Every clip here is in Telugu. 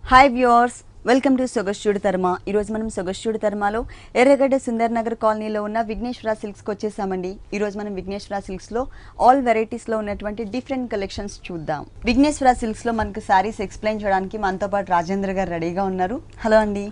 హాయ్ వ్యూవర్స్, వెల్కమ్ టు సొగస్చూడి తర్మ. ఈరోజు మనం సొగస్చూడి తర్మలో ఎర్రగడ్డ సుందర్ నగర్ కాలనీలో ఉన్న విఘ్నేశ్వర సిల్క్స్కి వచ్చేసామండి. ఈరోజు మనం విఘ్నేశ్వర సిల్క్స్లో ఆల్ వెరైటీస్లో ఉన్నటువంటి డిఫరెంట్ కలెక్షన్స్ చూద్దాం. విఘ్నేశ్వర సిల్క్స్లో మనకు శారీస్ ఎక్స్ప్లెయిన్ చేయడానికి మనతో పాటు రాజేంద్ర గారు రెడీగా ఉన్నారు. హలో అండి.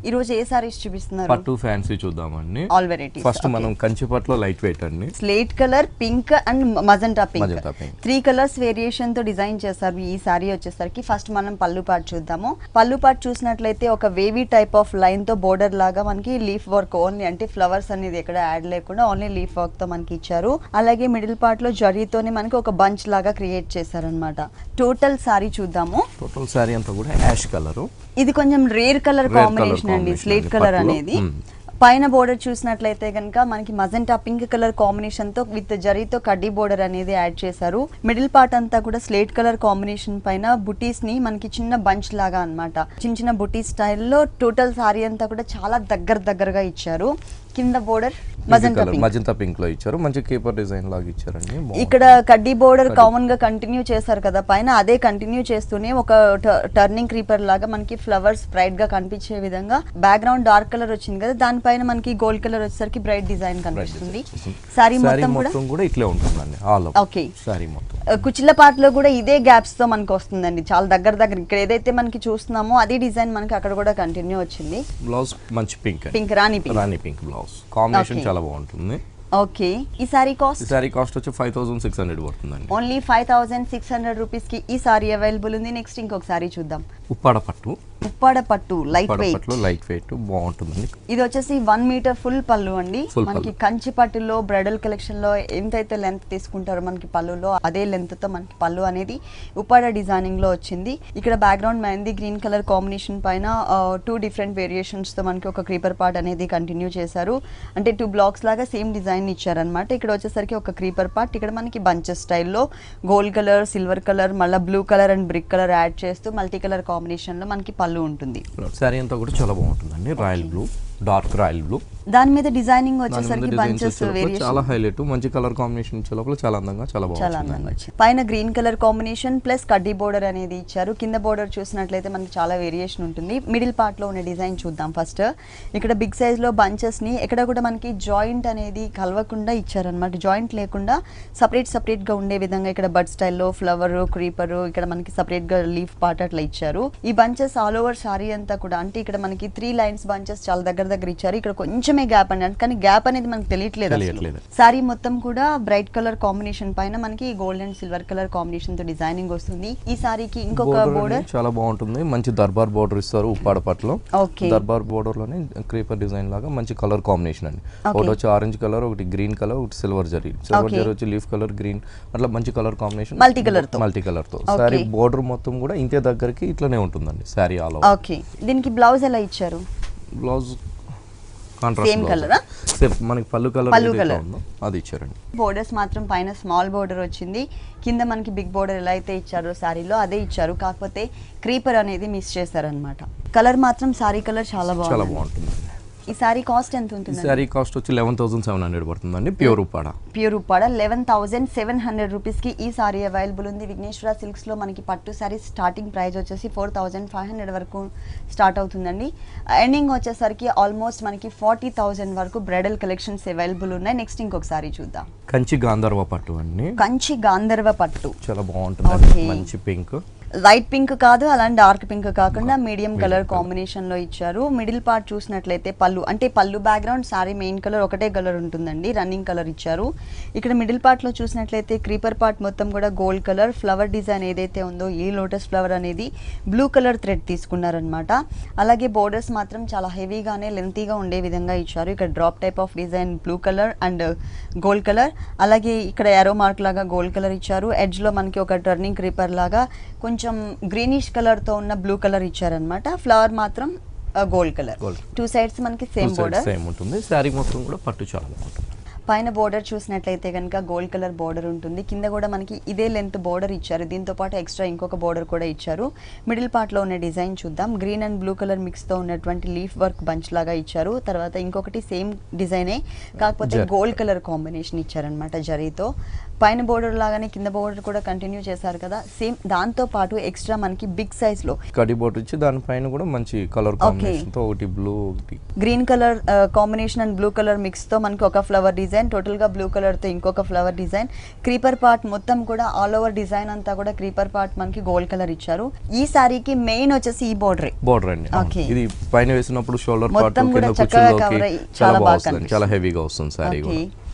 ఈరోజు ఏ శారీస్ చూపిస్తున్నారు? పట్టు ఫ్యాన్సీ చూద్దామండి. All varieties. ఫస్ట్ మనం కంచిపట్లో లైట్ వెయిట్ అండి. Slate colour, pink and magenta pink, 3 colours variation తో డిజైన్ చేశారు ఈ శారీ వచ్చేసరికి. ఫస్ట్ మనం పళ్ళు పార్ట్ చూద్దాము. పళ్ళు పార్ట్ చూసినట్లయితే ఒక వేవీ టైప్ ఆఫ్ లైన్ తో బోర్డర్ లాగా మనకి లీఫ్ వర్క్ ఓన్లీ, అంటే ఫ్లవర్స్ అనేది ఎక్కడ యాడ్ లేకుండా ఓన్లీ లీఫ్ వర్క్ తో మనకి ఇచ్చారు. అలాగే మిడిల్ పార్ట్ లో జరీతోనే మనకి ఒక బంచ్ లాగా క్రియేట్ చేశారనమాట. టోటల్ శారీ చూద్దాము. టోటల్ శారీ అంతా కూడా యాష్ కలర్. ఇది కొంచెం రేర్ కలర్ కాంబినేషన్ అండి, స్లేట్ కలర్ అనేది. పైన బోర్డర్ చూసినట్లయితే కనుక మనకి మజెంటా పింక్ కలర్ కాంబినేషన్ తో విత్ జరీతో కడ్డీ బోర్డర్ అనేది యాడ్ చేశారు. మిడిల్ పార్ట్ అంతా కూడా స్లేట్ కలర్ కాంబినేషన్ పైన బుటీస్ ని మనకి చిన్న బంచ్ లాగా అన్నమాట, చిన్న చిన్న బుటీ స్టైల్లో టోటల్ సారీ అంతా కూడా చాలా దగ్గరగా ఇచ్చారు. కింద బోర్డర్ మజంతా పింక్ లో ఇచ్చారు. మంచి కీపర్ డిజైన్ లాగా ఇచ్చారండి. ఇక్కడ కడ్డీ బోర్డర్ కామన్ గా కంటిన్యూ చేశారు కదా పైన, అదే కంటిన్యూ చేస్తూనే ఒక టర్నింగ్ క్రీపర్ లాగా మనకి ఫ్లవర్స్ బ్రైట్ గా కనిపించే విధంగా బ్యాక్గ్రౌండ్ డార్క్ కలర్ వచ్చింది కదా, దానిపైన మనకి గోల్డ్ కలర్ వచ్చేసరికి బ్రైట్ డిజైన్ కనిపిస్తుంది. సారీ మొత్తం కూడా ఇట్లే ఉంటుందండి. ఓకే. సారీ మొత్తం కుచ్చిళ్ళ పార్ట్ లో కూడా ఇదే గ్యాప్స్ తో మనకి వస్తుందండి, చాలా దగ్గర. ఇక్కడ ఏదైతే మనకి చూస్తున్నామో అదే డిజైన్ మనకి అక్కడ కూడా కంటిన్యూ వచ్చింది. బ్లౌజ్ మంచి పింక్ రాణి పింక్ బ్లౌజ్ కాంబినేషన్ చాలా బాగుంటుంది. ఓకే. ఈ సారీ కాస్ట్ వచ్చి 5600 పడుతుందండి. ఓన్లీ 5600 రూపీస్ కి ఈ సారీ అవైలబుల్ ఉంది. నెక్స్ట్ ఇంకొక సారీ చూద్దాం. ఉప్పాడ పట్టు లైట్ వెయిట్ బాగుంటుంది. ఇది వచ్చేసి 1 మీటర్ ఫుల్ పళ్ళు అండి. మనకి కంచి పట్టులో బ్రైడల్ కలెక్షన్ లో ఎంతైతే లెంత్ తీసుకుంటారో మనకి పళ్ళులో అదే లెంత్ తో మనకి పళ్ళు అనేది ఉప్పాడ డిజైనింగ్ లో వచ్చింది. ఇక్కడ background mehndi green colour combination పైన 2 డిఫరెంట్ వేరియేషన్స్ తో మనకి ఒక క్రీపర్ పార్ట్ అనేది కంటిన్యూ చేశారు. అంటే 2 బ్లాక్స్ లాగా సేమ్ డిజైన్ ఇచ్చారనమాట. ఇక్కడ వచ్చేసరికి ఒక క్రీపర్ పార్ట్, ఇక్కడ మనకి బంచెస్ స్టైల్లో గోల్డ్ కలర్, సిల్వర్ కలర్, మళ్ళీ blue colour and brick colour add చేస్తూ మల్టీ కలర్ కాంబినేషన్ లో మనకి పళ్ళు ఉంటుంది. సారీ అంతా కూడా చాలా బాగుంటుందండి. Royal blue, dark royal blue, దాని మీద డిజైనింగ్ వచ్చేసరికి బంచెస్ వేరియేషన్ చాలా హైలైట్. మంచి కలర్ కాంబినేషన్ ఇచ్చే లోపల చాలా అందంగా చాలా బాగుంది. పైన గ్రీన్ కలర్ కాంబినేషన్ ప్లస్ కడ్డీ బోర్డర్ అనేది ఇచ్చారు. కింద బోర్డర్ చూసినట్లయితే మనకి చాలా వేరియేషన్ ఉంటుంది. మిడిల్ పార్ట్ లో ఉన్న డిజైన్ చూద్దాం ఫస్ట్. ఇక్కడ బిగ్ సైజ్ లో బంచెస్ ని ఎక్కడ కూడా మనకి జాయింట్ అనేది కలవకుండా ఇచ్చారనమాట. జాయింట్ లేకుండా సపరేట్ గా ఉండే విధంగా ఇక్కడ బడ్ స్టైల్లో ఫ్లవర్, క్రీపర్, ఇక్కడ మనకి సపరేట్ గా లీఫ్ పార్ట్ అట్లా ఇచ్చారు. ఈ బంచెస్ ఆల్ ఓవర్ సారీ అంతా కూడా, అంటే ఇక్కడ మనకి 3 లైన్స్ బంచెస్ చాలా దగ్గర ఇచ్చారు. ఇక్కడ కొంచెమే గ్యాప్ అండి, కానీ గ్యాప్ అనేది మనకు తెలియట్లేదు. సారీ మొత్తం కూడా బ్రైట్ కలర్ కాంబినేషన్ పైన మనకి gold and silver colour combination తో డిజైనింగ్ వస్తుంది. ఈ సారీకి ఇంకొక బోర్డర్ చాలా బాగుంటుంది. మంచి దర్బార్ బోర్డర్ ఇస్తారు ఉప్పాడ పట్టులో. దర్బార్ బోర్డర్ లోనే క్రీపర్ డిజైన్ లాగా మంచి కలర్ కాంబినేషన్ అండి. ఒకటి వచ్చి ఆరెంజ్ కలర్, ఒకటి గ్రీన్ కలర్, ఒకటి సిల్వర్ జరీ వచ్చి లీఫ్ కలర్, గ్రీన్, అట్లా మంచి కలర్ కాంబినేషన్ మల్టీ కలర్ తో సారీ బోర్డర్ మొత్తం కూడా ఇంతే దగ్గరికి ఇట్లానే ఉంటుందండి సారీ ఆల్ ఓవర్. ఓకే. దీనికి బ్లౌజ్ ఎలా ఇచ్చారు? బ్లౌజ్ సేమ్ కలర్, మనకి పళ్ళు కలర్ అది ఇచ్చారండి. బోర్డర్స్ మాత్రం పైన స్మాల్ బోర్డర్ వచ్చింది, కింద మనకి బిగ్ బోర్డర్ ఎలా అయితే ఇచ్చారో సారీలో అదే ఇచ్చారు. కాకపోతే క్రీపర్ అనేది మిస్ చేశారనమాట. కలర్ మాత్రం సారీ కలర్ చాలా బాగుంటుంది. ఈ సారీ కాస్ట్ ఎంత ఉంటుంది? సారీ కాస్ట్ వచ్చి 11700 పడుతుందండి. ప్యూర్ ఉప్పాడ 11700 రూపీస్ కి ఈ సారీ అవైలబుల్ ఉంది. విఘ్నేశ్వర సిల్క్స్ లో మనకి పట్టు సారీ స్టార్టింగ్ ప్రైస్ వచ్చేసి 4500 వరకు స్టార్ట్ అవుతుందండి. ఎండింగ్ వచ్చేసరికి ఆల్మోస్ట్ మనకి 40,000 వరకు బ్రైడల్ కలెక్షన్స్ అవైలబుల్ ఉన్నాయి. నెక్స్ట్ ఇంకొక సారీ చూద్దాం. కంచి గాంధర్వ పట్టు అండి. కంచి గాంధర్వ పట్టు చాలా బాగుంటుంది. మంచి పింక్, లైట్ పింక్ కాదు, అలాంటి డార్క్ పింక్ కాకుండా మీడియం కలర్ కాంబినేషన్ లో ఇచ్చారు. మిడిల్ పార్ట్ చూసినట్లయితే పళ్ళు, అంటే పళ్ళు బ్యాక్గ్రౌండ్ సారీ మెయిన్ కలర్ ఒకటే కలర్ ఉంటుందండి, రన్నింగ్ కలర్ ఇచ్చారు. ఇక్కడ మిడిల్ పార్ట్ లో చూసినట్లయితే క్రీపర్ పార్ట్ మొత్తం కూడా గోల్డ్ కలర్, ఫ్లవర్ డిజైన్ ఏదైతే ఉందో ఈ లోటస్ ఫ్లవర్ అనేది బ్లూ కలర్ థ్రెడ్ తీసుకున్నారనమాట. అలాగే బోర్డర్స్ మాత్రం చాలా హెవీగానే లెంతీగా ఉండే విధంగా ఇచ్చారు. ఇక్కడ drop type of design blue colour and gold colour, అలాగే ఇక్కడ యారో మార్క్ లాగా గోల్డ్ కలర్ ఇచ్చారు. ఎడ్జ్ లో మనకి ఒక టర్నింగ్ క్రీపర్ లాగా కొంచెం గ్రీనిష్ కలర్ తో ఉన్న బ్లూ కలర్ ఇచ్చారనమాట. ఫ్లవర్ మాత్రం గోల్డ్ కలర్. 2 సైడ్స్ మనకి సేమ్ బోర్డర్ ఉంటుంది. సారీ మొత్తం కూడా పట్టు చాలా బాగుంటుంది. పైన బోర్డర్ చూసినట్లయితే కనుక గోల్డ్ కలర్ బోర్డర్ ఉంటుంది. కింద కూడా మనకి ఇదే లెంత్ బోర్డర్ ఇచ్చారు. దీంతో పాటు ఎక్స్ట్రా ఇంకొక బోర్డర్ కూడా ఇచ్చారు. మిడిల్ పార్ట్ లో ఉన్న డిజైన్ చూద్దాం. Green and blue colour mix తో ఉన్నటువంటి లీఫ్ వర్క్ బంచ్ లాగా ఇచ్చారు. తర్వాత ఇంకొకటి సేమ్ డిజైనే కాకపోతే గోల్డ్ కలర్ కాంబినేషన్ ఇచ్చారనమాట జరీతో. పైన బోర్డర్ లాగానే కింద బోర్డర్ కూడా కంటిన్యూ చేశారు కదా, సేమ్ దాంతో పాటు ఎక్స్ట్రా మనకి బిగ్ సైజ్ లో కడి బోర్డర్ ఇచ్చి దానిపైన కూడా మంచి కలర్ కాంబినేషన్ తో ఒకటి బ్లూ, ఒకటి green colour combination and blue colour mix తో మనకి ఒక ఫ్లవర్ డిజైన్, టోటల్ గా బ్లూ కలర్ తో ఇంకొక ఫ్లవర్ డిజైన్, క్రీపర్ పార్ట్ మొత్తం కూడా ఆల్ ఓవర్ డిజైన్ అంతా కూడా క్రీపర్ పార్ట్ మనకి గోల్డ్ కలర్ ఇచ్చారు. ఈ సారీకి మెయిన్ వచ్చేసి ఈ బోర్డర్ అండి. Okay. ఇది పైన వేసినప్పుడు షోల్డర్ పార్ట్ మొత్తం కూడా కింద చక్కగా కుచ్చుల్లోకి cover అయ్యి చాలా చాలా బాగా బాగుంది, చాలా హెవీగా వస్తుంది సారీ కూడా.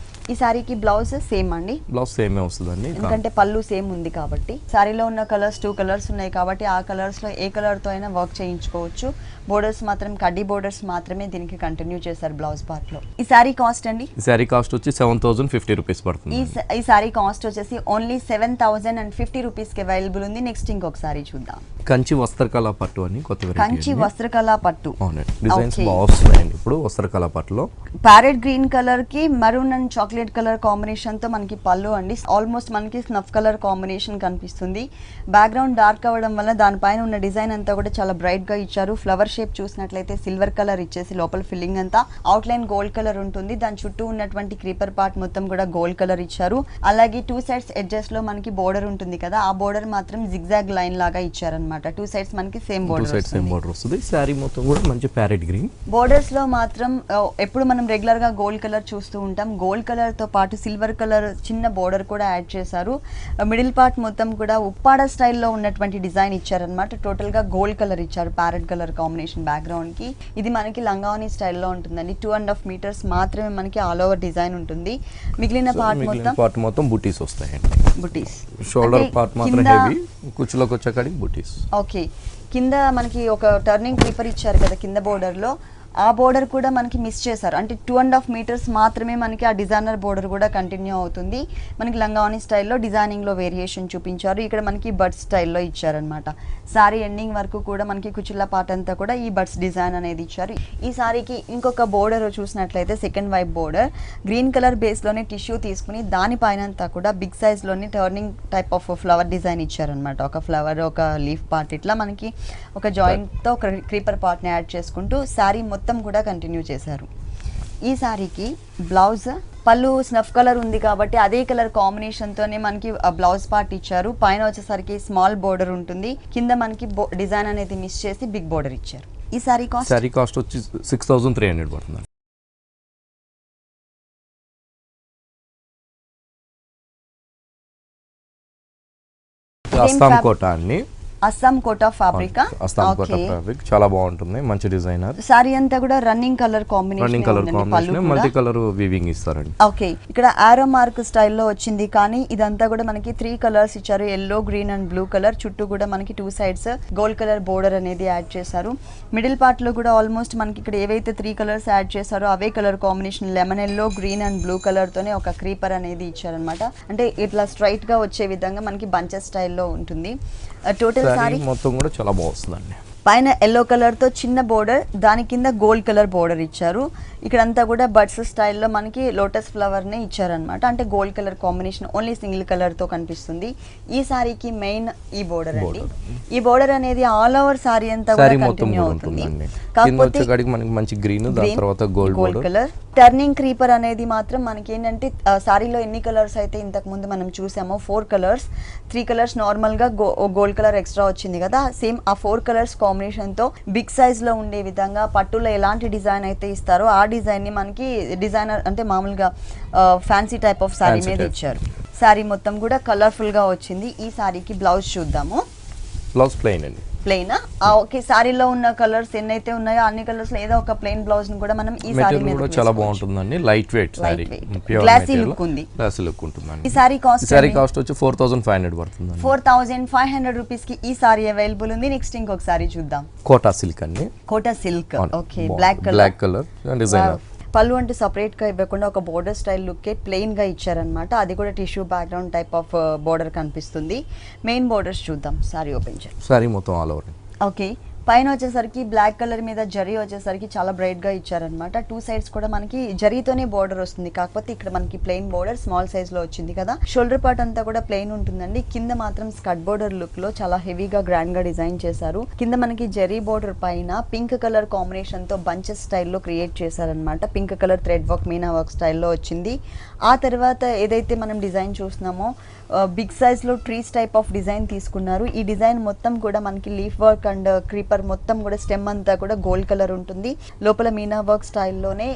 ఈ సారీకి బ్లౌజ్ సేమ్ అండి, బ్లౌజ్ సేమే వస్తుందండి. ఎందుకంటే పళ్ళు సేమ్ ఉంది కాబట్టి. సారీలో ఉన్న కలర్స్ 2 కలర్స్ ఉన్నాయి కాబట్టి ఆ కలర్స్ లో ఏ కలర్ తో అయినా వర్క్ చేయించుకోవచ్చు. బోర్డర్స్ మాత్రం కడ్డీ బోర్డర్స్ మాత్రమే దీనికి కంటిన్యూ చేశారు బ్లౌజ్ పార్ట్ లో. ఈ సారీ కాస్ట్ అండి, ఈ సారీ కాస్ట్ వచ్చి 7050 రూపీస్ పడుతుంది. ఈ సారీ కాస్ట్ వచ్చేసి ఓన్లీ 7050 రూపీస్ కి అవైలబుల్ ఉంది. నెక్స్ట్ ఇంకొక సారీ చూద్దాం. కంచి వస్త్రకళ పట్టు అని కొత్త variety కంచి అండి. వస్త్రకళ పట్టు. అవునండి, డిజైన్స్ బాగా వస్తున్నాయండి ఇప్పుడు వస్త్రకళ పట్టులో. ప్యారెట్ గ్రీన్ కలర్ కి maroon and chocolate colour combination తో మనకి పళ్ళు అండి. ఆల్మోస్ట్ మనకి స్నఫ్ కలర్ కాంబినేషన్ కనిపిస్తుంది. బ్యాక్గ్రౌండ్ డార్క్ అవ్వడం వల్ల దానిపైన ఉన్న డిజైన్ అంతా కూడా చాలా బ్రైట్ గా ఇచ్చారు. ఫ్లవర్ షేప్ చూసినట్లయితే సిల్వర్ కలర్ ఇచ్చేసి లోపల ఫిల్లింగ్ అంతా అవుట్ లైన్ గోల్డ్ కలర్ ఉంటుంది. దాని చుట్టూ ఉన్నటువంటి క్రీపర్ పార్ట్ మొత్తం కూడా గోల్డ్ కలర్ ఇచ్చారు. అలాగే 2 సైడ్స్ ఎడ్జెస్ లో మనకి బోర్డర్ ఉంటుంది కదా, ఆ బోర్డర్ మాత్రం జిగ్జాగ్ లైన్ లాగా ఇచ్చారనమాట. 2 సైడ్స్ మనకి సేమ్ బోర్డర్ వస్తుంది. సారీ మొత్తం కూడా మంచి ప్యారెట్ గ్రీన్. బోర్డర్స్ లో మాత్రం ఎప్పుడు మనం రెగ్యులర్ గా గోల్డ్ కలర్ చూస్తూ ఉంటాం. గోల్డ్ కలర్ తో పాటు సిల్వర్ కలర్ చిన్న బోర్డర్ కూడా యాడ్ చేశారు. మిడిల్ పార్ట్ మొత్తం కూడా ఉప్పాడ స్టైల్లో ఉన్నటువంటి డిజైన్ ఇచ్చారనమాట. టోటల్ గా గోల్డ్ కలర్ ఇచ్చారు ప్యారెట్ కలర్ కాంబినేషన్ బ్యాక్గ్రౌండ్ కి. ఇది మనకి లంగావని స్టైల్లో ఉంటుందండి. 2.5 మీటర్స్ మాత్రమే మనకి ఆల్ ఓవర్ డిజైన్ ఉంటుంది. మిగిలిన పార్ట్ మొత్తం బుటీస్ వస్తాయండి. బుటీస్ షోల్డర్ పార్ట్ మాత్రం హెవీ, కుచ్చులోకి వచ్చేకాడికి బుటీస్. ఓకే, కింద మనకి ఒక టర్నింగ్ క్రీపర్ ఇచ్చారు కదా కింద బోర్డర్ లో, ఆ బోర్డర్ కూడా మనకి మిస్ చేశారు. అంటే 2.5 మీటర్స్ మాత్రమే మనకి ఆ డిజైనర్ బోర్డర్ కూడా కంటిన్యూ అవుతుంది. మనకి లంగావని స్టైల్లో డిజైనింగ్ లో వేరియేషన్ చూపించారు. ఇక్కడ మనకి బర్డ్స్ స్టైల్లో ఇచ్చారనమాట. సారీ ఎండింగ్ వరకు కూడా మనకి కుచిల్ల పార్ట్ అంతా కూడా ఈ బర్డ్స్ డిజైన్ అనేది ఇచ్చారు. ఈ సారీకి ఇంకొక బోర్డర్ చూసినట్లయితే సెకండ్ వైపు బోర్డర్ గ్రీన్ కలర్ బేస్ లోనే టిష్యూ తీసుకుని దానిపైన అంతా కూడా బిగ్ సైజ్ లోని turning type of flower design ఇచ్చారనమాట. ఒక ఫ్లవర్, ఒక లీఫ్ పార్ట్, ఇట్లా మనకి ఒక జాయింట్ తో ఒక క్రీపర్ పార్ట్ ని యాడ్ చేసుకుంటూ సారీ మొత్తం కూడా కంటిన్యూ చేశారు. ఈ సారీకి బ్లౌజ్ పళ్ళు స్నఫ్ కలర్ ఉంది కాబట్టి అదే కలర్ కాంబినేషన్ తోనే మనకి బ్లౌజ్ పార్ట్ ఇచ్చారు. పైన వచ్చేసరికి స్మాల్ బోర్డర్ ఉంటుంది, కింద మనకి డిజైన్ అనేది మిస్ చేసి బిగ్ బోర్డర్ ఇచ్చారు. ఈ సారీ కాస్ట్ వచ్చి 6300 పడుతుంది. అస్సాం కోట అండి, అస్సాం కోటా ఫ్యాబ్రిక్. అస్సాం కోటా ఫ్యాబ్రిక్ చాలా బాగుంటుంది, మంచి డిజైనర్. సారీ అంతా కూడా running colour combination, multi colour weaving ఇస్తారండి. ఓకే, ఇక్కడ ఆరో మార్క్ స్టైల్లో వచ్చింది కానీ ఇదంతా కూడా మనకి 3 కలర్స్ ఇచ్చారు, yellow, green and blue colour. చుట్టూ కూడా మనకి 2 సైడ్స్ గోల్డ్ కలర్ బోర్డర్ అనేది యాడ్ చేశారు. మిడిల్ పార్ట్ లో కూడా ఆల్మోస్ట్ మనకి ఇక్కడ ఏవైతే 3 కలర్స్ యాడ్ చేశారో అవే colour combination lemon yellow, green and blue colour తోనే ఒక క్రీపర్ అనేది ఇచ్చారనమాట. అంటే ఇట్లా స్ట్రైట్ గా వచ్చే విధంగా మనకి బంచెస్ స్టైల్లో ఉంటుంది. టోటల్ సారీ మొత్తం కూడా చాలా బాగుందండి. పైన ఎల్లో కలర్ తో చిన్న బోర్డర్, దాని కింద గోల్డ్ కలర్ బోర్డర్ ఇచ్చారు. ఇక్కడంతా కూడా బర్డ్స్ స్టైల్లో మనకి లోటస్ ఫ్లవర్ నే ఇచ్చారనమాట. అంటే gold colour combination only single colour తో కనిపిస్తుంది. ఈ సారీకి మెయిన్ ఈ బోర్డర్ అండి. ఈ బోర్డర్ అనేది ఆల్ ఓవర్ సారీ అంతా కూడా కంటిన్యూ అవుతుంది. కాకపోతే మంచి గ్రీన్, దాని తర్వాత గోల్డ్ కలర్. టర్నింగ్ క్రీపర్ అనేది మాత్రం మనకి ఏంటంటే సారీలో ఎన్ని కలర్స్ అయితే ఇంతకు ముందు మనం చూసామో 4 కలర్స్, 3 కలర్స్ నార్మల్ గా గోల్డ్ కలర్ ఎక్స్ట్రా వచ్చింది కదా, సేమ్ ఆ 4 కలర్స్ కాంబినేషన్ తో బిగ్ సైజ్ లో ఉండే విధంగా పట్టులో ఎలాంటి డిజైన్ అయితే ఇస్తారో ఆ డిజైన్ ని మనకి డిజైనర్ అంటే మామూలుగా ఫ్యాన్సీ టైప్ ఆఫ్ సారీ మీద ఇచ్చారు. సారీ మొత్తం కూడా కలర్ఫుల్ గా వచ్చింది. ఈ సారీకి బ్లౌజ్ చూద్దాము. బ్లౌజ్ ప్లెయిన్ అండి. ప్లెయిన్. ఓకే, సారీలో ఉన్న కలర్స్ ఎన్నైతే ఉన్నాయో అన్ని కలర్స్ లో ఏదో ఒక ప్లెయిన్ బ్లౌజ్ ని కూడా మనం ఈ సారీ మీద కూడా చాలా బాగుంటుందండి. Light weight sari, glossy look ఉంది. గ్లాసీ లుక్ ఉంటుందండి. ఈ సారీ కాస్ట్ వచ్చి 4500 పడుతుంది. 4500 రూపీస్ కి ఈ సారీ అవైలబుల్ ఉంది. నెక్స్ట్ ఇంకొక సారీ చూద్దాం. కోటా సిల్క్ అండి. Kota silk. Okay, black colour designer. పళ్ళు అంటే సపరేట్ గా ఇవ్వకుండా ఒక బోర్డర్ స్టైల్ లుక్ ప్లెయిన్ గా ఇచ్చారనమాట. అది కూడా tissue background type of border కనిపిస్తుంది. మెయిన్ బోర్డర్స్ చూద్దాం. సారీ ఓపెన్ చేయండి. సారీ మొత్తం ఆల్ ఓవర్. ఓకే, పైన వచ్చేసరికి బ్లాక్ కలర్ మీద జరీ వచ్చేసరికి చాలా బ్రైట్ గా ఇచ్చారనమాట. 2 సైడ్స్ కూడా మనకి జరీతోనే బోర్డర్ వస్తుంది, కాకపోతే ఇక్కడ మనకి ప్లెయిన్ బోర్డర్ స్మాల్ సైజ్ లో వచ్చింది కదా. షోల్డర్ పార్ట్ అంతా కూడా ప్లెయిన్ ఉంటుందండి. కింద మాత్రం స్కర్ట్ బోర్డర్ లుక్ లో చాలా హెవీగా గ్రాండ్ గా డిజైన్ చేశారు. కింద మనకి జరీ బోర్డర్ పైన పింక్ కలర్ కాంబినేషన్ తో బంచెస్ స్టైల్లో క్రియేట్ చేశారనమాట. Pink colour thread work Meena work స్టైల్లో వచ్చింది. ఆ తర్వాత ఏదైతే మనం డిజైన్ చూస్తున్నామో బిగ్ సైజ్ లో ట్రీస్ టైప్ ఆఫ్ డిజైన్ తీసుకున్నారు. ఈ డిజైన్ మొత్తం కూడా మనకి లీఫ్ వర్క్ అండ్ క్రీపర్ మొత్తం కూడా స్టెమ్ అంతా కూడా గోల్డ్ కలర్ ఉంటుంది. లోపల మీనా వర్క్ స్టైల్లోనే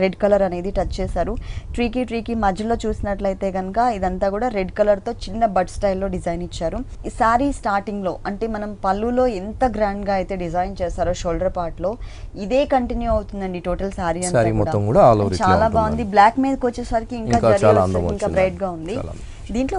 రెడ్ కలర్ అనేది టచ్ చేశారు. ట్రీకి మధ్యలో చూసినట్లయితే కనుక ఇదంతా కూడా రెడ్ కలర్ తో చిన్న బడ్ స్టైల్లో డిజైన్ ఇచ్చారు. ఈ సారీ స్టార్టింగ్ లో అంటే మనం పళ్ళులో ఎంత గ్రాండ్ గా అయితే డిజైన్ చేశారో షోల్డర్ పార్ట్ లో ఇదే కంటిన్యూ అవుతుందండి టోటల్ సారీ అంతా కూడా. చాలా బాగుంది. బ్లాక్ మీదకి వచ్చేసరికి ఇంకా బ్రైట్ గా ఉంది. దీంట్లో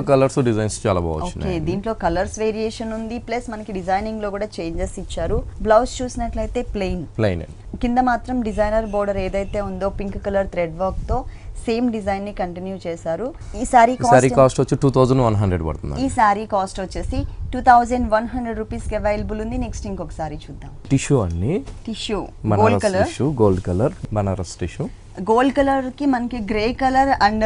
కలర్స్ డిజైన్స్ చాలా బాగున్నాయి. దీంట్లో కలర్స్ వేరియేషన్ ఉంది, ప్లస్ మనకి డిజైనింగ్ లో కూడా చేంజెస్ ఇచ్చారు. బ్లౌజ్ చూసినట్లయితే ప్లెయిన్ కింద మాత్రం డిజైనర్ బోర్డర్ ఏదైతే ఉందో పింక్ కలర్ థ్రెడ్ వర్క్ తో సేమ్ డిజైన్ ని కంటిన్యూ చేశారు. ఈ సారీ కాస్ట్ వచ్చి 2100 పడుతుంది. ఈ సారీ కాస్ట్ వచ్చేసి 2100 రూపీస్ కి అవైలబుల్ ఉంది. నెక్స్ట్ ఇంకొక సారీ చూద్దాం. టిష్యూ అండి, gold colour Banaras tissue. Gold colour కి మనకి grey colour and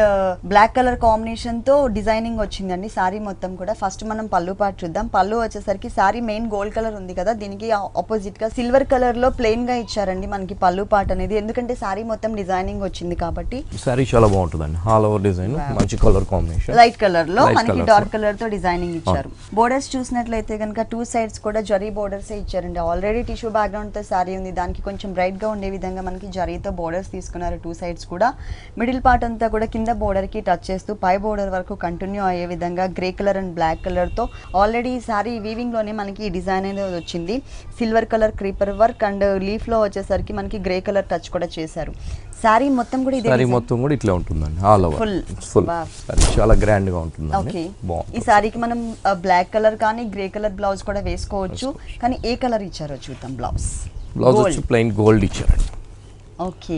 black colour combination తో డిజైనింగ్ వచ్చిందండి సారీ మొత్తం కూడా. ఫస్ట్ మనం పళ్ళు పార్ట్ చూద్దాం. పళ్ళు వచ్చేసరికి సారీ మెయిన్ గోల్డ్ కలర్ ఉంది కదా, దీనికి ఆపోజిట్ గా సిల్వర్ కలర్ లో ప్లెయిన్ గా ఇచ్చారండి మనకి పళ్ళు పార్ట్ అనేది, ఎందుకంటే సారీ మొత్తం డిజైనింగ్ వచ్చింది కాబట్టి. సారీ చాలా బాగుంటుందండి, ఆల్ ఓవర్ డిజైన్ మంచి కలర్ కాంబినేషన్, లైట్ కలర్ లో మనకి డార్క్ కలర్ తో డిజైనింగ్ ఇచ్చారు. బోర్డర్స్ చూసినట్లయితే కనుక 2 సైడ్స్ కూడా జరీ బోర్డర్స్ ఇచ్చారండి. ఆల్రెడీ టిష్యూ బ్యాక్గ్రౌండ్ తో సారీ ఉంది, దానికి కొంచెం బ్రైట్ గా ఉండే విధంగా మనకి జరీతో బోర్డర్స్ తీసుకున్నారు 2 సైడ్స్ కూడా. మిడిల్ పార్ట్ అంతా కూడా కింద బోర్డర్ కి టచ్ చేస్తూ పై బోర్డర్ వరకు కంటిన్యూ అయ్యే విధంగా grey colour and black colour తో ఆల్రెడీ ఈ సారీ వీవింగ్ లోనే మనకి ఈ డిజైన్ అనేది వచ్చింది. Silver colour creeper work and leaf లో వచ్చేసరికి మనకి గ్రే కలర్ టచ్ కూడా చేశారు. సారీ మొత్తం కూడా ఇట్లా ఉంటుందండి, ఆల్ ఓవర్ ఫుల్ చాలా గ్రాండ్ గా ఉంటుంది. ఓకే, ఈ సారీకి మనం బ్లాక్ కలర్ కానీ గ్రే కలర్ బ్లౌజ్ కూడా వేసుకోవచ్చు, కానీ ఏ కలర్ ఇచ్చారో చూద్దాం. బ్లౌజ్ వచ్చి ప్లెయిన్ గోల్డ్ ఇచ్చారండి. ఓకే,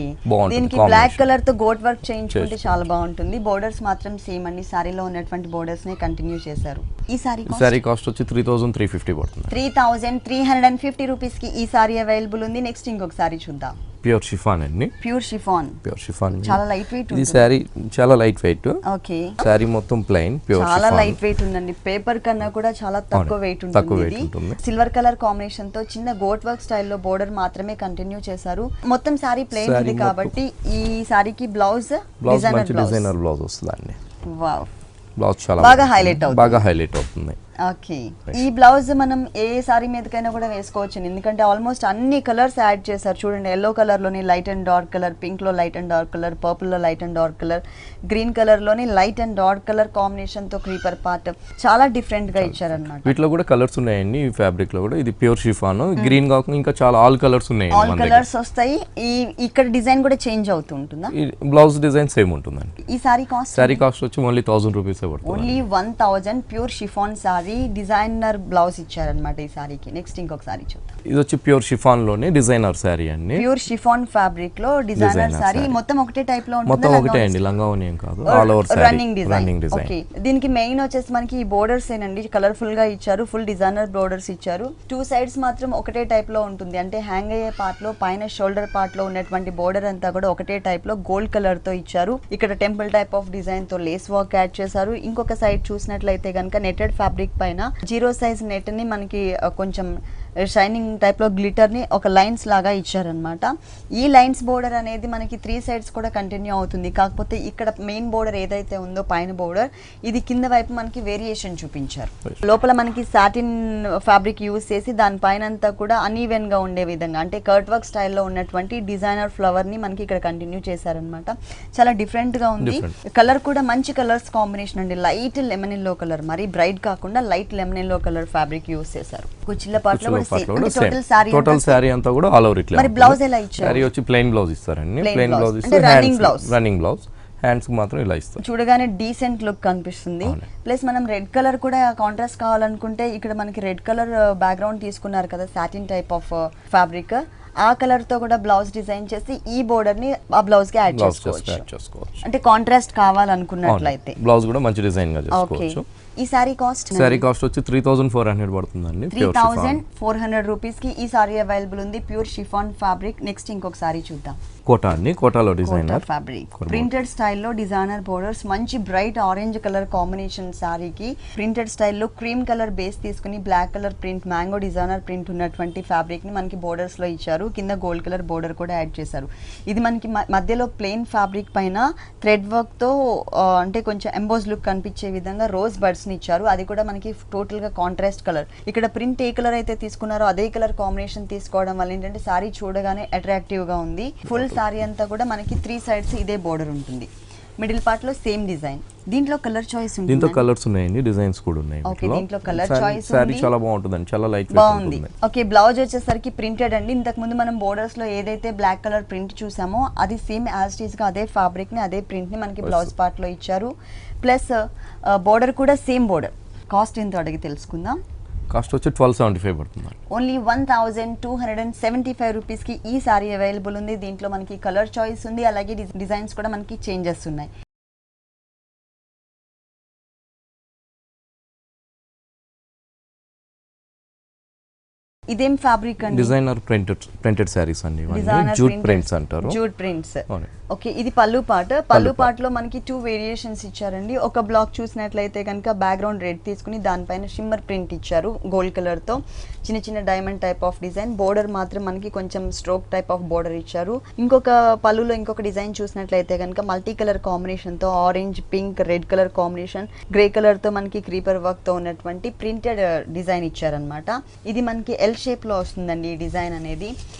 దీనికి బ్లాక్ కలర్ తో గోట్ వర్క్ చేయించుకుంటే చాలా బాగుంటుంది. బోర్డర్స్ మాత్రం సేమ్ అండి, సారీలో ఉన్నటువంటి బోర్డర్స్ నే కంటిన్యూ చేశారు. ఈ సారీ కాస్ట్ వచ్చి 3350 పడుతుంది. 3350 రూపీస్ కి ఈ సారీ అవైలబుల్ ఉంది. నెక్స్ట్ ఇంకొక సారీ చూద్దాం. ప్యూర్ షిఫాన్ అండి, ప్యూర్ షిఫాన్ చాలా లైట్ వెయిట్. ఈ సారీ చాలా లైట్ వెయిట్. ఓకే, సారీ మొత్తం ప్లెయిన్ ప్యూర్ చాలా లైట్ వెయిట్ ఉందండి. పేపర్ కన్నా కూడా చాలా తక్కువ వెయిట్ ఉంటుంది. సిల్వర్ కలర్ కాంబినేషన్ తో చిన్న గోట్ వర్క్ స్టైల్లో బోర్డర్ మాత్రమే కంటిన్యూ చేశారు. మొత్తం సారీ ప్లెయిన్ ఉంది కాబట్టి ఈ సారీకి బ్లౌజ్ డిజైనర్ బ్లౌజ్ వస్తుందండి. వావ్, బ్లౌజ్ చాలా బాగా హైలైట్ అవుతుంది. ఓకే, ఈ బ్లౌజ్ మనం ఏ సారీ మీదకైనా కూడా వేసుకోవచ్చు, ఎందుకంటే ఆల్మోస్ట్ అన్ని కలర్స్ యాడ్ చేశారు. చూడండి, ఎల్లో కలర్ లోని light and dark colour, pink లో light and dark colour, purple లో light and dark colour, green colour లోని light and dark colour combination తో క్రీపర్ పార్ట్ చాలా డిఫరెంట్ గా ఇచ్చారన్నమాట. వీటిలో కూడా కలర్స్ ఉన్నాయండి. ఈ ఫ్యాబ్రిక్ లో కూడా ఇది ప్యూర్ షిఫాన్, గ్రీన్ కాకుండా ఇంకా చాలా ఆల్ కలర్స్ ఉన్నాయి. ఆల్ కలర్స్ వస్తాయి. ఇక్కడ డిజైన్ కూడా చేంజ్ అవుతూ ఉంటుందా? బ్లౌజ్ డిజైన్ సేమ్ ఉంటుందండి. ఈ సారీ కాస్ట్ వచ్చి ఓన్లీ 1000 రూపీస్ పడుతుంది. Only 1000 pure chiffon sari, designer blouse ఇచ్చారన్నమాట ఈ సారీకి. నెక్స్ట్ ఇంకొక సారీ చూద్దాం. ఇది వచ్చి ప్యూర్ షిఫాన్ లోనే డిజైనర్ సారీ అండి. ప్యూర్ షిఫాన్ ఫ్యాబ్రిక్ లో డిజైనర్ సారీ, మొత్తం ఒకటే టైప్ లో ఉంటుంది. మొత్తం ఒకటే అండి, లంగావోని ఏం కాదు, all over sorry running design. Okay, దీనికి మెయిన్ వచ్చేసి మనకి ఈ బోర్డర్స్ ఏనండి కలర్ఫుల్ గా ఇచ్చారు. ఫుల్ డిజైనర్ బోర్డర్స్ ఇచ్చారు. 2 సైడ్స్ మాత్రం ఒకటే టైప్ లో ఉంటుంది, అంటే హ్యాంగ్ అయ్యే పార్ట్ లో పైన షోల్డర్ పార్ట్ లో ఉన్నటువంటి బోర్డర్ అంతా కూడా ఒకటే టైప్ లో గోల్డ్ కలర్ తో ఇచ్చారు. ఇక్కడ టెంపుల్ టైప్ ఆఫ్ డిజైన్ తో లేస్ వర్క్ యాడ్ చేశారు. ఇంకొక సైడ్ చూసినట్లయితే కనుక నెటెడ్ ఫ్యాబ్రిక్ పైన 0 సైజ్ నెట్ ని మనకి కొంచెం షైనింగ్ టైప్ లో గ్లిటర్ ని ఒక లైన్స్ లాగా ఇచ్చారనమాట. ఈ లైన్స్ బోర్డర్ అనేది మనకి 3 సైడ్స్ కూడా కంటిన్యూ అవుతుంది. కాకపోతే ఇక్కడ మెయిన్ బోర్డర్ ఏదైతే ఉందో పైన బోర్డర్, ఇది కింద వైపు మనకి వేరియేషన్ చూపించారు. లోపల మనకి సాటిన్ ఫ్యాబ్రిక్ యూజ్ చేసి దానిపైన అంతా కూడా అన్ఈవెన్ గా ఉండే విధంగా, అంటే కర్ట్ వర్క్ స్టైల్లో ఉన్నటువంటి డిజైనర్ ఫ్లవర్ ని మనకి ఇక్కడ కంటిన్యూ చేశారనమాట. చాలా డిఫరెంట్ గా ఉంది. కలర్ కూడా మంచి కలర్స్ కాంబినేషన్ అండి. లైట్ లెమన్ ఎల్లో కలర్, మరి బ్రైట్ కాకుండా light lemon yellow colour fabric use చేశారు. కుచ్చిళ్ళ పార్ట్ లో టోటల్ సారీ అంతా కూడా ఆల్ ఓవర్ ఇట్లా. మరి బ్లౌజ్ ఎలా ఇచ్చారు? సారీ వచ్చి ప్లెయిన్ బ్లౌజ్ ఇస్తారండి. ప్లెయిన్ బ్లౌజ్ ఇస్తే రన్నింగ్ బ్లౌజ్, హ్యాండ్స్ కి మాత్రం ఇలా ఇస్తారు. చూడగానే డీసెంట్ లుక్ కనిపిస్తుంది. ప్లస్ మనం రెడ్ కలర్ కూడా కాంట్రాస్ట్ కావాలనుకుంటే ఇక్కడ మనకి రెడ్ కలర్ బ్యాక్గ్రౌండ్ తీసుకున్నారు కదా, సాటిన్ టైప్ ఆఫ్ ఫ్యాబ్రిక్, ఆ కలర్ తో కూడా బ్లౌజ్ డిజైన్ చేసి ఈ బోర్డర్ ని ఆ బ్లౌజ్ కి యాడ్ చేసుకోవచ్చు. అంటే కాంట్రాస్ట్ కావాలనుకున్నట్లయితే బ్లౌజ్ కూడా మంచి డిజైన్ గా చేసుకోవచ్చు. ఈ సారీ కాస్ట్ వచ్చి 3400 పడుతుందండి. 3400 రూపీస్ కి ఈ సారీ అవైలబుల్ ఉంది. Pure chiffon fabric. నెక్స్ట్ ఇంకొక సారీ చూద్దాం. కోటా అండి, కోటాలో డిజైనర్ ఫ్యాబ్రిక్, ప్రింటెడ్ స్టైల్లో డిజైనర్ బోర్డర్స్, మంచి బ్రైట్ ఆరెంజ్ కలర్ కాంబినేషన్ సారీకి ప్రింటెడ్ స్టైల్లో క్రీమ్ కలర్ బేస్ తీసుకుని black colour print, mango designer print ఉన్నటువంటి ఫ్యాబ్రిక్ ని మనకి బోర్డర్స్ లో ఇచ్చారు. కింద గోల్డ్ కలర్ బోర్డర్ కూడా యాడ్ చేశారు. ఇది మనకి మధ్యలో ప్లెయిన్ ఫ్యాబ్రిక్ పైన థ్రెడ్ వర్క్ తో అంటే కొంచెం ఎంబోజ్ లుక్ కనిపించే విధంగా రోజ్ బర్డ్స్ ని ఇచ్చారు. అది కూడా మనకి టోటల్ గా కాంట్రాస్ట్ కలర్. ఇక్కడ ప్రింట్ ఏ కలర్ అయితే తీసుకున్నారో అదే కలర్ కాంబినేషన్ తీసుకోవడం వల్ల ఏంటంటే సారీ చూడగానే అట్రాక్టివ్ గా ఉంది. ఫుల్ సారీ అంతా కూడా మనకి 3 సైడ్స్ ఇదే బోర్డర్ ఉంటుంది. మిడిల్ పార్ట్ లో సేమ్ డిజైన్. దీంట్లో కలర్ చాయిస్ ఉంది. దీంట్లో కలర్స్ ఉన్నాయండి, డిజైన్స్ కూడా ఉన్నాయి. ఓకే, దీంట్లో కలర్ చాయిస్ ఉంది. సారీ చాలా బాగుంటుందండి, చాలా లైట్ బాగుంది. ఓకే, బ్లౌజ్ వచ్చేసరికి ప్రింటెడ్ అండి. ఇంతకు ముందు మనం బోర్డర్స్ లో ఏదైతే బ్లాక్ కలర్ ప్రింట్ చూసామో అది సేమ్ యాజ్ ఇట్ ఈస్ గా అదే ఫ్యాబ్రిక్ ని అదే ప్రింట్ ని మనకి బ్లౌజ్ పార్ట్ లో ఇచ్చారు. ప్లస్ బోర్డర్ కూడా సేమ్ బోర్డర్. కాస్ట్ ఎంతో అడిగి తెలుసుకుందాం. కాస్ట్ వచ్చి 1275 పడుతుంది. ఓన్లీ 1275 రూపీస్ కి ఈ సారీ అవైలబుల్ ఉంది. దీంట్లో మనకి కలర్ చాయిస్ ఉంది, అలాగే డిజైన్స్ కూడా మనకి చేంజెస్ ఉన్నాయి. ఇదేం ఫ్యాబ్రిక్ అండి? డిజైనర్ ప్రింటెడ్ సారీస్ అండి, జూట్ ప్రింట్స్ అంటారు. Jute prints. ఓకే, ఇది పళ్ళు పార్ట్ లో మనకి 2 వేరియేషన్స్ ఇచ్చారండి. ఒక బ్లాక్ చూసినట్లయితే కనుక బ్యాక్గ్రౌండ్ రెడ్ తీసుకుని దానిపైన షిమ్మర్ ప్రింట్ ఇచ్చారు గోల్డ్ కలర్ తో, చిన్న చిన్న diamond type of design. Border మాత్రం మనకి కొంచెం స్ట్రోక్ టైప్ ఆఫ్ బోర్డర్ ఇచ్చారు. ఇంకొక పళ్ళులో ఇంకొక డిజైన్ చూసినట్లయితే కనుక మల్టీ కలర్ కాంబినేషన్ తో orange, pink, red colour combination, grey colour తో మనకి క్రీపర్ వర్క్ తో ఉన్నటువంటి ప్రింటెడ్ డిజైన్ ఇచ్చారనమాట. ఇది మనకి ఎల్ షేప్ లో వస్తుందండి ఈ డిజైన్ అనేది.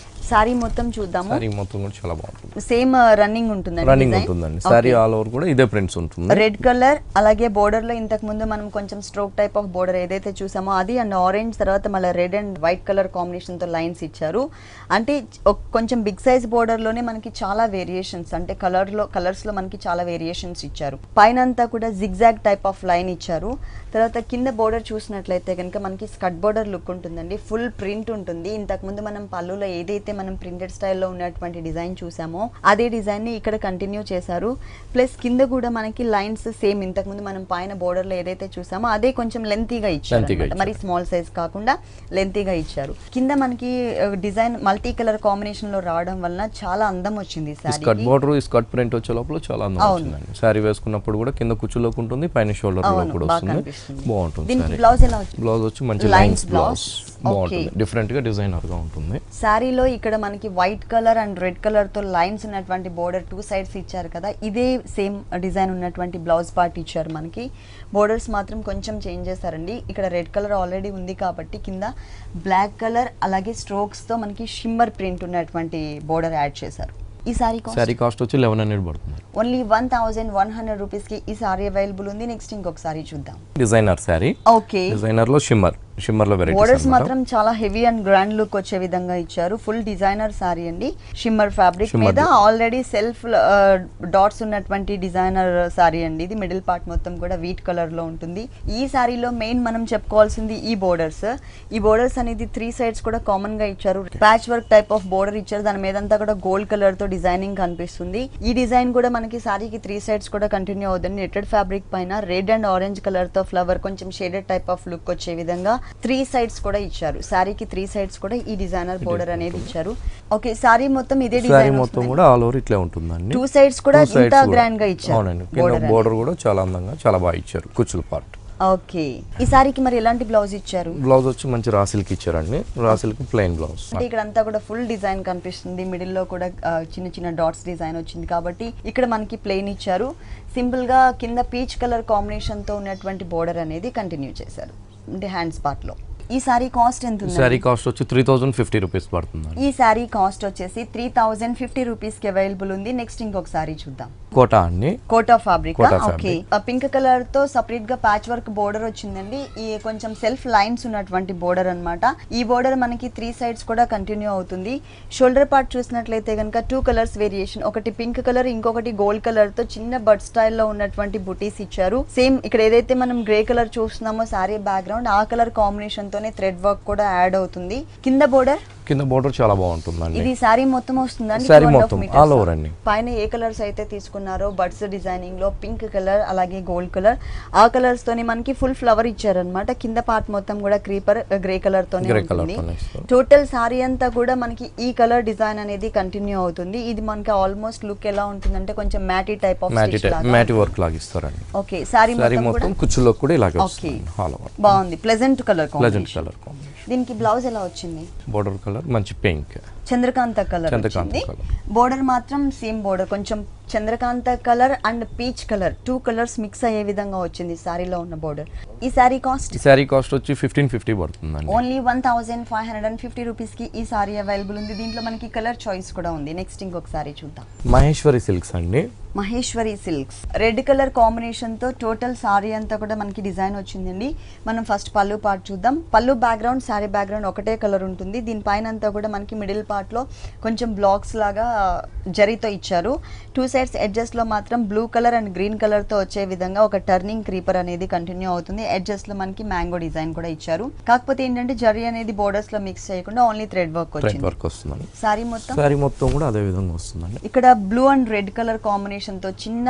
సారీ మొత్తం చూద్దాము. సారీ మొత్తం కూడా చాలా బాగుంటుంది. సేమ్ రన్నింగ్ ఉంటుందండి. రన్నింగ్ ఉంటుందండి. సారీ ఆల్ ఓవర్ కూడా ఇదే ప్రింట్స్ ఉంటుంది. రెడ్ కలర్, అలాగే బోర్డర్ లో ఇంతకు ముందు మనం కొంచెం స్ట్రోక్ టైప్ ఆఫ్ బోర్డర్ ఏదైతే చూసామో అది, అండ్ ఆరెంజ్, తర్వాత మళ్ళీ red and white colour combination తో లైన్స్ ఇచ్చారు. అంటే కొంచెం బిగ్ సైజ్ బోర్డర్ లోనే మనకి చాలా వేరియేషన్స్, అంటే కలర్స్ లో మనకి చాలా వేరియేషన్స్ ఇచ్చారు. పైన అంతా కూడా జిగ్జాగ్ టైప్ ఆఫ్ లైన్ ఇచ్చారు. తర్వాత కింద బోర్డర్ చూసినట్లయితే కనుక మనకి స్కట్ బోర్డర్ లుక్ ఉంటుందండి. ఫుల్ ప్రింట్ ఉంటుంది. ఇంతకు ముందు మనం పళ్ళులో ఏదైతే మనం ప్రింటెడ్ స్టైల్లో ఉన్నటువంటి డిజైన్ చూసామో అదే డిజైన్ ని ఇక్కడ కంటిన్యూ చేశారు. ప్లస్ కింద కూడా మనకి లైన్స్ సేమ్ ఇంతకు ముందు మనం పైన బోర్డర్ లో ఏదైతే చూసామో అదే కొంచెం లెంతీగా ఇచ్చారు. మరి స్మాల్ సైజ్ కాకుండా లెంతీగా ఇచ్చారు. కింద మనకి డిజైన్ మల్టీ కలర్ కాంబినేషన్ లో రావడం వల్ల చాలా అందం వచ్చింది. స్కర్ట్ బోర్డర్, స్కర్ట్ ప్రింట్ వచ్చే లోపల చాలా అందం వచ్చిందండి. సారీ వేసుకున్నప్పుడు కూడా కింద కుచ్చులోకి ఉంటుంది, పైన షోల్డర్ లో కూడా వస్తుంది. బాగుంటుంది. దీనికి బ్లౌజ్ ఎలా వచ్చింది? బ్లౌజ్ వచ్చి మంచి లైన్స్ బ్లౌజ్ బాగుంటుంది, డిఫరెంట్ గా డిజైనర్ గా ఉంటుంది. సారీలో ఇక్కడ మనకి white colour and red colour తో లైన్స్ ఉన్నటువంటి బోర్డర్ 2 సైడ్స్ ఇచ్చారు కదా, ఇదే సేమ్ డిజైన్ ఉన్నటువంటి బ్లౌజ్ పార్ట్ ఇచ్చారు మనకి. బోర్డర్స్ మాత్రం కొంచెం చేంజ్ చేశారండి. ఇక్కడ రెడ్ కలర్ ఆల్రెడీ ఉంది కాబట్టి కింద బ్లాక్ కలర్ అలాగే స్ట్రోక్స్ తో మనకి షిమ్మర్ ప్రింట్ ఉన్నటువంటి బోర్డర్ యాడ్ చేశారు. ఈ సారీ కాస్ట్ వచ్చి 1100 పడుతుంది. ఓన్లీ 1100 రూపీస్ కి ఈ సారీ అవైలబుల్ ఉంది. నెక్స్ట్ ఇంకొక సారీ చూద్దాం. Designer sorry. ఓకే, డిజైనర్ లో షిమ్మర్ లో వెరైటీస్. బోర్డర్స్ మాత్రం చాలా హెవీ అండ్ గ్రాండ్ లుక్ వచ్చే విధంగా ఇచ్చారు. ఫుల్ డిజైనర్ సారీ అండి. షిమ్మర్ ఫ్యాబ్రిక్ మీద ఆల్రెడీ సెల్ఫ్ డాట్స్ ఉన్నటువంటి డిజైనర్ సారీ అండి. ఇది మిడిల్ పార్ట్ మొత్తం కూడా వీట్ కలర్ లో ఉంటుంది. ఈ సారీలో మెయిన్ మనం చెప్పుకోవాల్సింది ఈ బోర్డర్స్. ఈ బోర్డర్స్ అనేది 3 సైడ్స్ కూడా కామన్ గా ఇచ్చారు. Patch work type of border ఇచ్చారు. దాని మీదంతా కూడా గోల్డ్ కలర్ తో డిజైనింగ్ కనిపిస్తుంది. ఈ డిజైన్ కూడా మనకి సారీకి 3 సైడ్స్ కూడా కంటిన్యూ అవుతుంది. నెట్టెడ్ ఫ్యాబ్రిక్ పైన రెడ్ అండ్ ఆరెంజ్ కలర్ తో ఫ్లవర్ కొంచెం షేడెడ్ టైప్ ఆఫ్ లుక్ వచ్చే విధంగా 3 సైడ్స్ కూడా ఇచ్చారు. సారీకి 3 సైడ్స్ కూడా ఈ డిజైనర్ బోర్డర్ అనేది ఇచ్చారు. ఓకే, సారీ మొత్తం ఇదే డిజైన్ మొత్తం కూడా ఆల్ ఓవర్ ఇట్లా ఉంటుందండి. 2 సైడ్స్ కూడా ఇంత గ్రాండ్ గా ఇచ్చారు. అవునండి, బోర్డర్ కూడా చాలా అందంగా చాలా బాగా ఇచ్చారు కుచ్చుల పార్ట్. ఓకే, ఈ సారీకి మరి ఎలాంటి బ్లౌజ్ ఇచ్చారు? బ్లౌజ్ వచ్చి మంచి రాసిల్కి ఇచ్చారండి. రాసిల్కి ప్లెయిన్ బ్లౌజ్. అంటే ఇక్కడ అంతా కూడా ఫుల్ డిజైన్ కనిపిస్తుంది. మిడిల్ లో కూడా చిన్న చిన్న డాట్స్ డిజైన్ వచ్చింది కాబట్టి ఇక్కడ మనకి ప్లెయిన్ ఇచ్చారు. సింపుల్ గా కింద పీచ్ కలర్ కాంబినేషన్ తో ఉన్నటువంటి బోర్డర్ అనేది కంటిన్యూ చేశారు అంటే హ్యాండ్స్ పార్ట్ లో. ఈ సారీ కాస్ట్ ఎంత ఉంది? సారీ కాస్ట్ వచ్చి 3050 రూపీస్ పడుతుంది. ఈ సారీ కాస్ట్ వచ్చేసి 3050 రూపీస్ కి అవైలబుల్ ఉంది. నెక్స్ట్ ఇంకొక సారీ చూద్దాం. కోటా అండి, Kota fabric. Okay, pink colour తో సెపరేట్ గా ప్యాచ్ వర్క్ బోర్డర్ వచ్చిందండి. ఈ కొంచెం సెల్ఫ్ లైన్స్ ఉన్నటువంటి బోర్డర్ అన్నమాట. ఈ బోర్డర్ మనకి 3 సైడ్స్ కూడా కంటిన్యూ అవుతుంది. షోల్డర్ పార్ట్ చూసినట్లయితే కనుక 2 కలర్స్ వేరియేషన్, ఒకటి పింక్ కలర్, ఇంకొకటి గోల్డ్ కలర్ తో చిన్న బర్డ్ స్టైల్లో ఉన్నటువంటి బుటీస్ ఇచ్చారు. సేమ్ ఇక్కడ ఏదైతే మనం గ్రే కలర్ చూస్తున్నామో సారీ బ్యాక్గ్రౌండ్, ఆ కలర్ కాంబినేషన్ తోనే థ్రెడ్ వర్క్ కూడా యాడ్ అవుతుంది. కింద బోర్డర్ కింద బోర్డర్ చాలా బాగుంటుందండి. ఇది సారీ మొత్తం వస్తుందండి, సారీ మొత్తం ఆల్ ఓవర్ అండి. పైన ఏ కలర్స్ అయితే తీసుకున్నారో బడ్స్ డిజైనింగ్ లో పింక్ కలర్ అలాగే గోల్డ్ కలర్, ఆ కలర్స్ తోని మనకి ఫుల్ ఫ్లవర్ ఇచ్చారనమాట. కింద పార్ట్ మొత్తం కూడా క్రీపర్ గ్రే కలర్ తోనే ఉంటుంది. టోటల్ సారీ అంతా కూడా మనకి ఈ కలర్ డిజైన్ అనేది కంటిన్యూ అవుతుంది. ఇది మనకి ఆల్మోస్ట్ లుక్ ఎలా ఉంటుందంటే కొంచెం మ్యాటీ టైప్ ఆఫ్ మ్యాటీ వర్క్ లాగా ఇస్తారండి. ఓకే, సారీ మొత్తం కుచ్చులో కూడా ఇలాగే వస్తుంది. ఆల్ ఓవర్ బాగుంది, ప్లెజెంట్ కలర్ కాంబినేషన్. దీనికి బ్లౌజ్ ఎలా వచ్చింది? బోర్డర్ కలర్ మంచి పింక్ చంద్రకాంత కలర్ వచ్చింది. బోర్డర్ మాత్రం సేమ్ బోర్డర్, కొంచెం Chandrakanta colour and peach colour 2 colours mix అయ్యే విధంగా వచ్చింది సారీలో ఉన్న బోర్డర్. ఈ సారీ కాస్ట్ వచ్చి 1550 పడుతుందండి. ఓన్లీ 1550 రూపీస్ కి ఈ సారీ అవైలబుల్ ఉంది. దీంట్లో మనకి కలర్ చాయిస్ కూడా ఉంది. నెక్స్ట్ ఇంకొక సారీ చూద్దాం. మహేశ్వరి సిల్క్స్ అండి. Maheshwari silks red colour combination తో టోటల్ సారీ అంతా కూడా మనకి డిజైన్ వచ్చిందండి. మనం ఫస్ట్ పళ్ళు పార్ట్ చూద్దాం. పళ్ళు బ్యాక్గ్రౌండ్, సారీ బ్యాక్గ్రౌండ్ ఒకటే కలర్ ఉంటుంది. దీనిపైన అంతా కూడా మనకి మిడిల్ పార్ట్ లో కొంచెం బ్లాక్స్ లాగా జరీతో ఇచ్చారు. 2 సైడ్స్ ఎడ్జెస్ లో మాత్రం blue colour and green colour తో వచ్చే విధంగా ఒక టర్నింగ్ క్రీపర్ అనేది కంటిన్యూ అవుతుంది. ఎడ్జెస్ లో మనకి మ్యాంగో డిజైన్ కూడా ఇచ్చారు. కాకపోతే ఏంటంటే జరీ అనేది బోర్డర్స్ లో మిక్స్ చేయకుండా ఓన్లీ థ్రెడ్ వర్క్ వస్తుంది. సారీ మొత్తం కూడా అదే విధంగా వస్తుందండి. ఇక్కడ blue and red colour combination తో చిన్న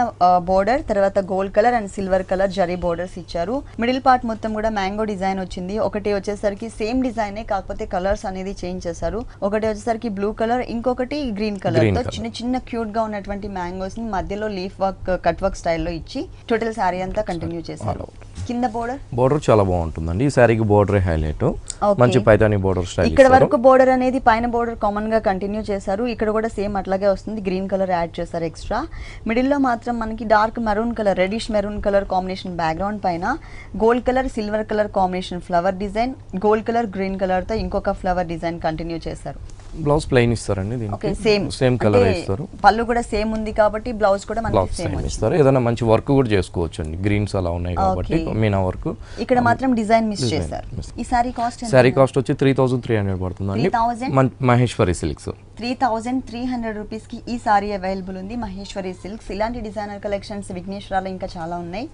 బోర్డర్, తర్వాత gold colour and silver colour zari borders ఇచ్చారు. మిడిల్ పార్ట్ మొత్తం కూడా మ్యాంగో డిజైన్ వచ్చింది. ఒకటి వచ్చేసరికి సేమ్ డిజైనే, కాకపోతే కలర్స్ అనేది చేంజ్ చేశారు. ఒకటి వచ్చేసరికి బ్లూ కలర్, ఇంకొకటి గ్రీన్ కలర్ తో చిన్న చిన్న క్యూట్ గా ఉన్నటువంటి మ్యాంగోస్ ని మధ్యలో లీఫ్ వర్క్ కట్ వర్క్ స్టైల్లో ఇచ్చి టోటల్ సారీ అంతా కంటిన్యూ చేశారు. కింద బోర్డర్ చాలా బాగుంటుందండి. ఈ సారీకి బోర్డర్ హైలైట్, మంచి పైతాని బోర్డర్ స్టైల్. ఇక్కడ వరకు బోర్డర్ అనేది పైన బోర్డర్ కామన్ గా కంటిన్యూ చేశారు. ఇక్కడ కూడా సేమ్ అట్లాగే వస్తుంది. గ్రీన్ కలర్ యాడ్ చేశారు ఎక్స్ట్రా. మిడిల్ లో మాత్రం మనకి dark maroon colour, reddish maroon colour combination background పైన gold colour silver colour combination flower design, gold colour green colour తో ఇంకొక ఫ్లవర్ డిజైన్ కంటిన్యూ చేశారు. బ్లౌజ్ ప్లెయిన్ ఇస్తారండి. దీనికి సేమ్ కలర్ ఇస్తారు. పళ్ళు కూడా సేమ్ ఉంది కాబట్టి బ్లౌజ్ కూడా మనకి సేమ్ ఇస్తారు. ఏదైనా మంచి వర్క్ కూడా చేసుకోవచ్చు అండి. గ్రీన్స్ అలా ఉన్నాయి కాబట్టి మీనా వర్క్. ఇక్కడ మాత్రం డిజైన్ మిస్ చేశారు. ఈ సారీ కాస్ట్ వచ్చి 3300 పడుతుందండి. మహేశ్వరి సిల్క్స్ 3300 రూపీస్ కి ఈ సారీ అవైలబుల్ ఉంది. మహేశ్వరి సిల్క్స్. ఇలాంటి డిజైనర్ కలెక్షన్స్ విఘ్నేశ్వరాలో ఇంకా చాలా ఉన్నాయి.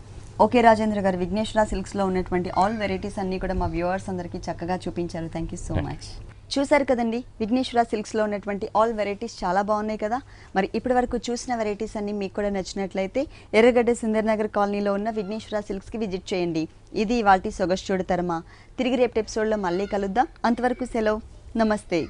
ఓకే రాజేంద్ర గారు, విఘ్నేశ్వర సిల్క్స్ లో ఉన్నటువంటి ఆల్ వెరైటీస్ అన్ని కూడా మా వ్యూవర్స్ అందరికీ చక్కగా చూపించారు. Thank you so much. చూసారు కదండి, విఘ్నేశ్వర సిల్క్స్లో ఉన్నటువంటి ఆల్ వెరైటీస్ చాలా బాగున్నాయి కదా. మరి ఇప్పటి వరకు చూసిన వెరైటీస్ అన్ని మీకు కూడా నచ్చినట్లయితే ఎర్రగడ్డ సుందర్ నగర్ కాలనీలో ఉన్న విఘ్నేశ్వర సిల్క్స్కి విజిట్ చేయండి. ఇది వాటి సొగసు చూడతరమా. తిరిగి రేపు ఎపిసోడ్లో మళ్ళీ కలుద్దాం. అంతవరకు సెలవు, నమస్తే.